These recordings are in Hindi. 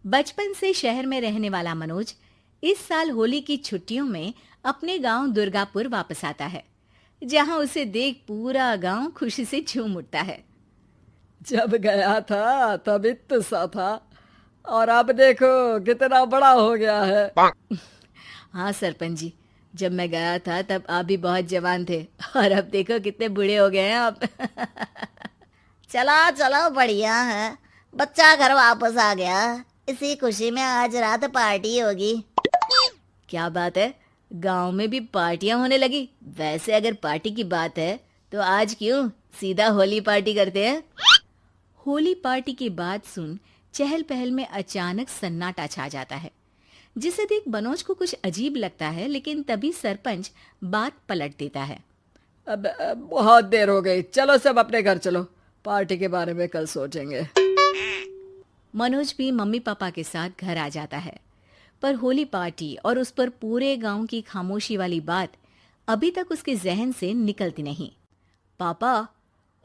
बचपन से शहर में रहने वाला मनोज इस साल होली की छुट्टियों में अपने गांव दुर्गापुर वापस आता है, जहां उसे देख पूरा गांव खुशी से झूम उठता है। जब गया था तब इतना सा था और अब देखो कितना बड़ा हो गया है। हाँ सरपंच जी, जब मैं गया था तब आप भी बहुत जवान थे और अब देखो कितने बूढ़े हो गए हैं आप। चलो चलो बढ़िया है, बच्चा घर वापस आ गया। इसी खुशी में आज रात पार्टी होगी। क्या बात है, गांव में भी पार्टियां होने लगी। वैसे अगर पार्टी की बात है तो आज क्यों सीधा होली पार्टी करते हैं। होली पार्टी की बात सुन चहल पहल में अचानक सन्नाटा छा जाता है, जिसे देख मनोज को कुछ अजीब लगता है। लेकिन तभी सरपंच बात पलट देता है। अब बहुत देर हो गई, चलो सब अपने घर चलो, पार्टी के बारे में कल सोचेंगे। मनोज भी मम्मी पापा के साथ घर आ जाता है, पर होली पार्टी और उस पर पूरे गांव की खामोशी वाली बात अभी तक उसके जहन से निकलती नहीं। पापा,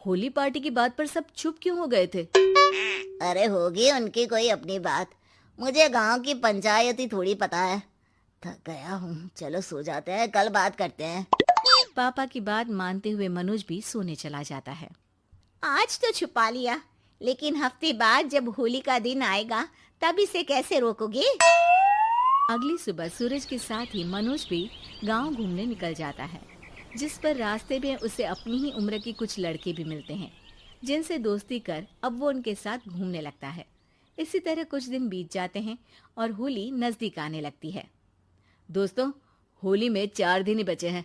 होली पार्टी की बात पर सब चुप क्यों हो गए थे? अरे होगी उनकी कोई अपनी बात, मुझे गांव की पंचायत ही थोड़ी पता है। थक गया हूँ, चलो सो जाते हैं, कल बात करते हैं। पापा की बात मानते हुए मनोज भी सोने चला जाता है। आज तो छुपा लिया, लेकिन हफ्ते बाद जब होली का दिन आएगा तब इसे कैसे रोकोगे? अगली सुबह सूरज के साथ ही मनोज भी गांव घूमने निकल जाता है, जिस पर रास्ते में उसे अपनी ही उम्र के कुछ लड़के भी मिलते हैं, जिनसे दोस्ती कर अब वो उनके साथ घूमने लगता है। इसी तरह कुछ दिन बीत जाते हैं और होली नजदीक आने लगती है। दोस्तों, होली में 4 दिन ही बचे हैं,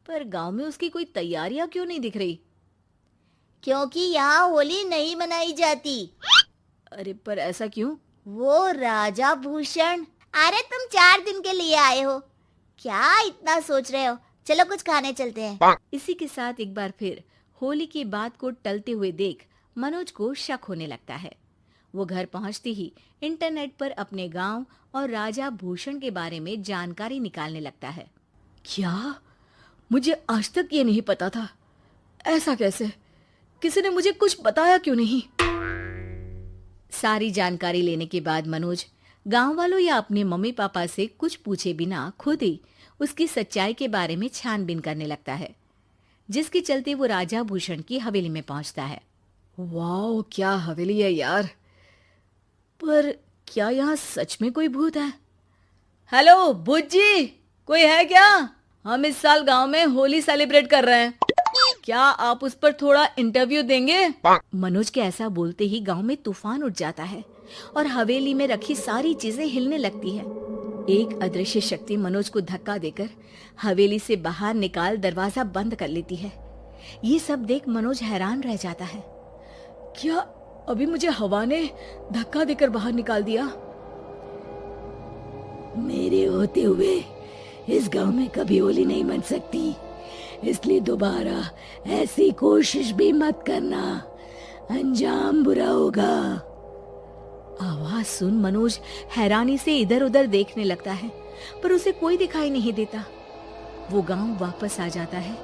पर गांव में उसकी कोई तैयारियां क्यों नहीं दिख रही? क्योंकि यहाँ होली नहीं मनाई जाती। अरे पर ऐसा क्यों? वो राजा भूषण। अरे तुम 4 दिन के लिए आए हो, क्या इतना सोच रहे हो? चलो कुछ खाने चलते हैं। इसी के साथ एक बार फिर होली की बात को टलते हुए देख मनोज को शक होने लगता है। वो घर पहुंचते ही इंटरनेट पर अपने गांव और राजा भूषण के बारे में जानकारी निकालने लगता है। क्या? मुझे आज तक ये नहीं पता था। ऐसा कैसे? किसी ने मुझे कुछ बताया क्यों नहीं? सारी जानकारी लेने के बाद मनोज गांव वालों या अपने मम्मी पापा से कुछ पूछे बिना खुद ही उसकी सच्चाई के बारे में छानबीन करने लगता है, जिसके चलते वो राजा भूषण की हवेली में पहुंचता है। वाह, क्या हवेली है यार! पर क्या यहाँ सच में कोई भूत है? हेलो भूत जी, कोई है क्या? हम इस साल गांव में होली सेलिब्रेट कर रहे हैं, क्या आप उस पर थोड़ा इंटरव्यू देंगे? मनोज के ऐसा बोलते ही गांव में तूफान उठ जाता है और हवेली में रखी सारी चीजें हिलने लगती है। एक अदृश्य शक्ति मनोज को धक्का देकर हवेली से बाहर निकाल दरवाजा बंद कर लेती है। ये सब देख मनोज हैरान रह जाता है। क्या अभी मुझे हवा ने धक्का देकर बाहर निकाल दिया? मेरे होते हुए इस गांव में कभी होली नहीं मन सकती, इसलिए दोबारा ऐसी कोशिश भी मत करना, अंजाम बुरा होगा। आवाज सुन मनोज हैरानी से इधर उधर देखने लगता है, पर उसे कोई दिखाई नहीं देता। वो गांव वापस आ जाता है,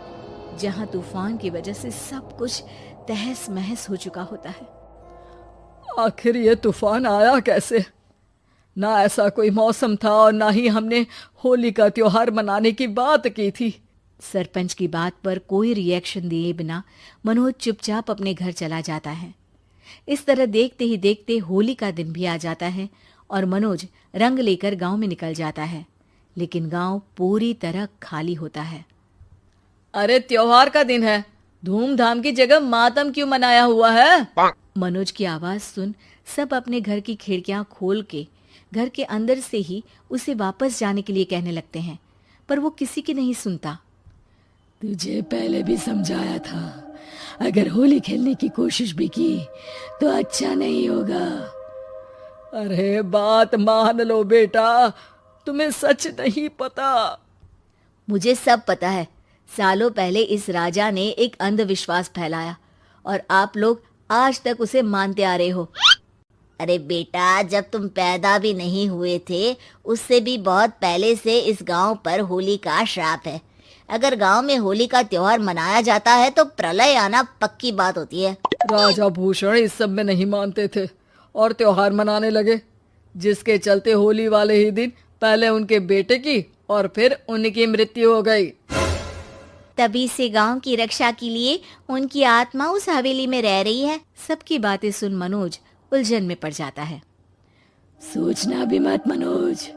जहां तूफान की वजह से सब कुछ तहस महस हो चुका होता है। आखिर ये तूफान आया कैसे? ना ऐसा कोई मौसम था और ना ही हमने होली का त्योहार मनाने की बात की थी। सरपंच की बात पर कोई रिएक्शन दिए बिना मनोज चुपचाप अपने घर चला जाता है। इस तरह देखते ही देखते होली का दिन भी आ जाता है और मनोज रंग लेकर गांव में निकल जाता है, लेकिन गांव पूरी तरह खाली होता है। अरे त्योहार का दिन है, धूमधाम की जगह मातम क्यों मनाया हुआ है? मनोज की आवाज सुन सब अपने घर की खिड़कियां खोल के घर के अंदर से ही उसे वापस जाने के लिए कहने लगते हैं, पर वो किसी की नहीं सुनता। तुझे पहले भी समझाया था, अगर होली खेलने की कोशिश भी की तो अच्छा नहीं होगा। अरे बात मान लो बेटा, तुम्हें सच नहीं पता। मुझे सब पता है। सालों पहले इस राजा ने एक अंधविश्वास फैलाया और आप लोग आज तक उसे मानते आ रहे हो। अरे बेटा, जब तुम पैदा भी नहीं हुए थे उससे भी बहुत पहले से इस गांव पर होली का श्राप है। अगर गांव में होली का त्योहार मनाया जाता है तो प्रलय आना पक्की बात होती है। राजा भूषण इस सब में नहीं मानते थे और त्योहार मनाने लगे। जिसके चलते होली वाले ही दिन पहले उनके बेटे की और फिर उनकी मृत्यु हो गई। तभी से गांव की रक्षा के लिए उनकी आत्मा उस हवेली में रह रही है। सबकी बातें सुन मनोज उलझन में पड़ जाता है। सोचना भी मत मनोज,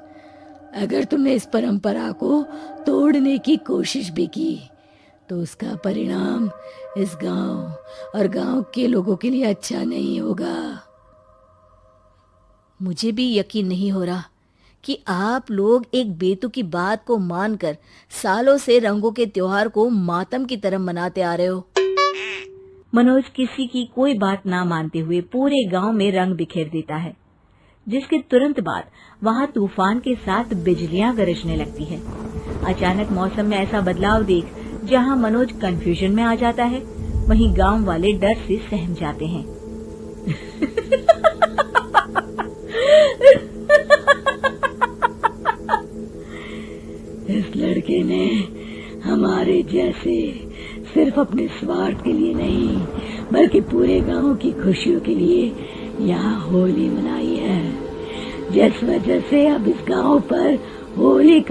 अगर तुमने इस परंपरा को तोड़ने की कोशिश भी की तो उसका परिणाम इस गांव और गांव के लोगों के लिए अच्छा नहीं होगा। मुझे भी यकीन नहीं हो रहा कि आप लोग एक बेतुकी बात को मानकर सालों से रंगों के त्योहार को मातम की तरह मनाते आ रहे हो। मनोज किसी की कोई बात ना मानते हुए पूरे गांव में रंग बिखेर देता है, जिसके तुरंत बाद वहां तूफान के साथ बिजलियां गरजने लगती है। अचानक मौसम में ऐसा बदलाव देख जहां मनोज कंफ्यूजन में आ जाता है, वहीं गांव वाले डर से सहम जाते हैं। इस लड़के ने हमारे जैसे सिर्फ अपने स्वार्थ के लिए नहीं बल्कि पूरे गांव की खुशियों के लिए यहाँ होली मनाई है, जिस वजह से अब इस गांव पर होली का